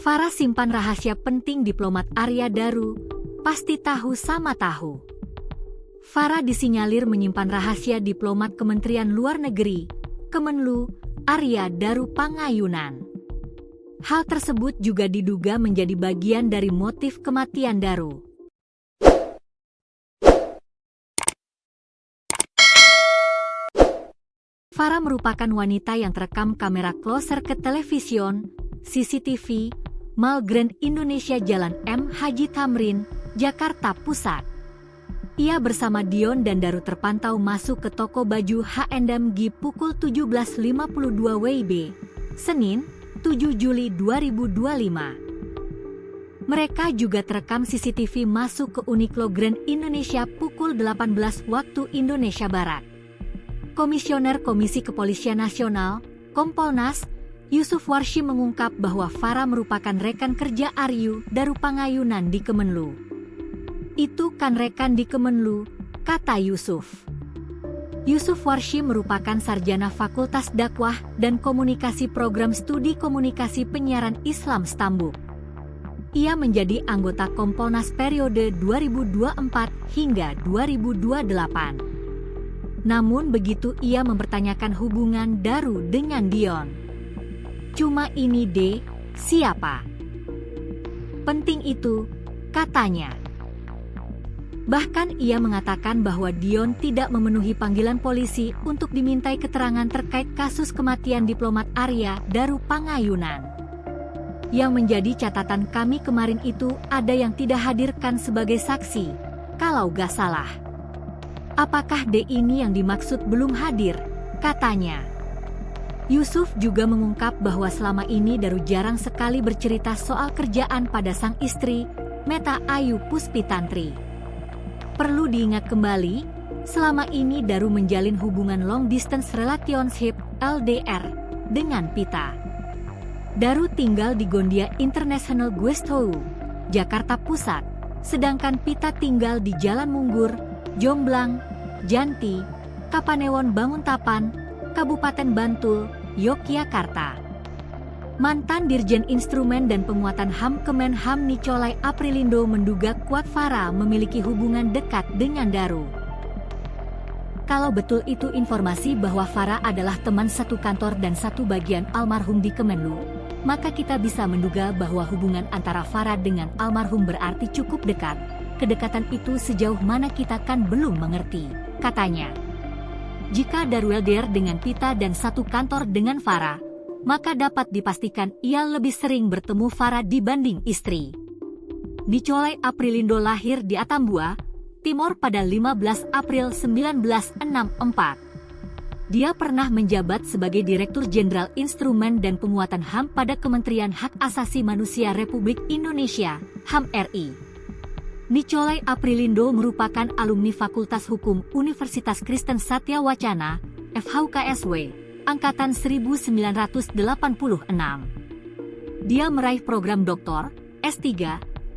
Farah simpan rahasia penting diplomat Arya Daru, pasti tahu sama tahu. Farah disinyalir menyimpan rahasia diplomat Kementerian Luar Negeri, Kemenlu, Arya Daru Pangayunan. Hal tersebut juga diduga menjadi bagian dari motif kematian Daru. Farah merupakan wanita yang terekam kamera closer ke television, CCTV, Mall Grand Indonesia Jalan M. Haji Tamrin, Jakarta Pusat. Ia bersama Dion dan Daru terpantau masuk ke toko baju H&M G pukul 17.52 WIB, Senin, 7 Juli 2025. Mereka juga terekam CCTV masuk ke Uniqlo Grand Indonesia pukul 18 waktu Indonesia Barat. Komisioner Komisi Kepolisian Nasional, Kompolnas, Yusuf Warshi mengungkap bahwa Farah merupakan rekan kerja Aryu Daru Pangayunan di Kemenlu. Itu kan rekan di Kemenlu, kata Yusuf. Yusuf Warshi merupakan sarjana Fakultas Dakwah dan Komunikasi Program Studi Komunikasi Penyiaran Islam Stambuk. Ia menjadi anggota Kompolnas periode 2024 hingga 2028. Namun begitu ia mempertanyakan hubungan Daru dengan Dion. Cuma ini deh, siapa? Penting itu, katanya. Bahkan ia mengatakan bahwa Dion tidak memenuhi panggilan polisi untuk dimintai keterangan terkait kasus kematian diplomat Arya Daru Pangayunan. Yang menjadi catatan kami kemarin itu ada yang tidak hadirkan sebagai saksi, kalau gak salah. Apakah D ini yang dimaksud belum hadir, katanya. Yusuf juga mengungkap bahwa selama ini Daru jarang sekali bercerita soal kerjaan pada sang istri, Meta Ayu Puspitantri. Perlu diingat kembali, selama ini Daru menjalin hubungan long distance relationship LDR dengan Pita. Daru tinggal di Gondia International Guest House, Jakarta Pusat, sedangkan Pita tinggal di Jalan Munggur, Jomblang, Janti, Kapanewon Banguntapan, Kabupaten Bantul, Yogyakarta. Mantan Dirjen Instrumen dan Penguatan HAM Kemenham Nicolai Aprilindo menduga kuat Farah memiliki hubungan dekat dengan Daru. Kalau betul itu informasi bahwa Farah adalah teman satu kantor dan satu bagian almarhum di Kemenlu, maka kita bisa menduga bahwa hubungan antara Farah dengan almarhum berarti cukup dekat. Kedekatan itu sejauh mana kita kan belum mengerti, katanya. Jika Daru LDR dengan Pita dan satu kantor dengan Farah, maka dapat dipastikan ia lebih sering bertemu Farah dibanding istri. Nicolai Aprilindo lahir di Atambua, Timor pada 15 April 1964. Dia pernah menjabat sebagai Direktur Jenderal Instrumen dan Penguatan HAM pada Kementerian Hak Asasi Manusia Republik Indonesia, HAM RI. Nicolai Aprilindo merupakan alumni Fakultas Hukum Universitas Kristen Satya Wacana, FHUKSW, Angkatan 1986. Dia meraih program doktor, S3,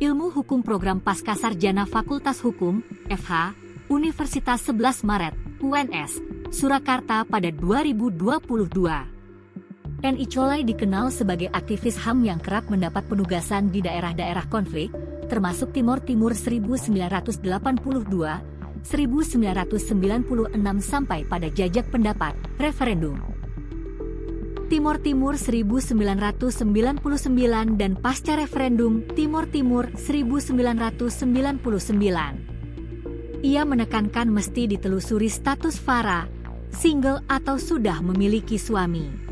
Ilmu Hukum Program Pascasarjana Fakultas Hukum, FH, Universitas 11 Maret, UNS, Surakarta pada 2022. Nicolai dikenal sebagai aktivis HAM yang kerap mendapat penugasan di daerah-daerah konflik, termasuk Timor Timur 1982, 1996 sampai pada jajak pendapat, referendum. Timor Timur 1999 dan pasca referendum Timor Timur 1999. Ia menekankan mesti ditelusuri status Farah, single atau sudah memiliki suami.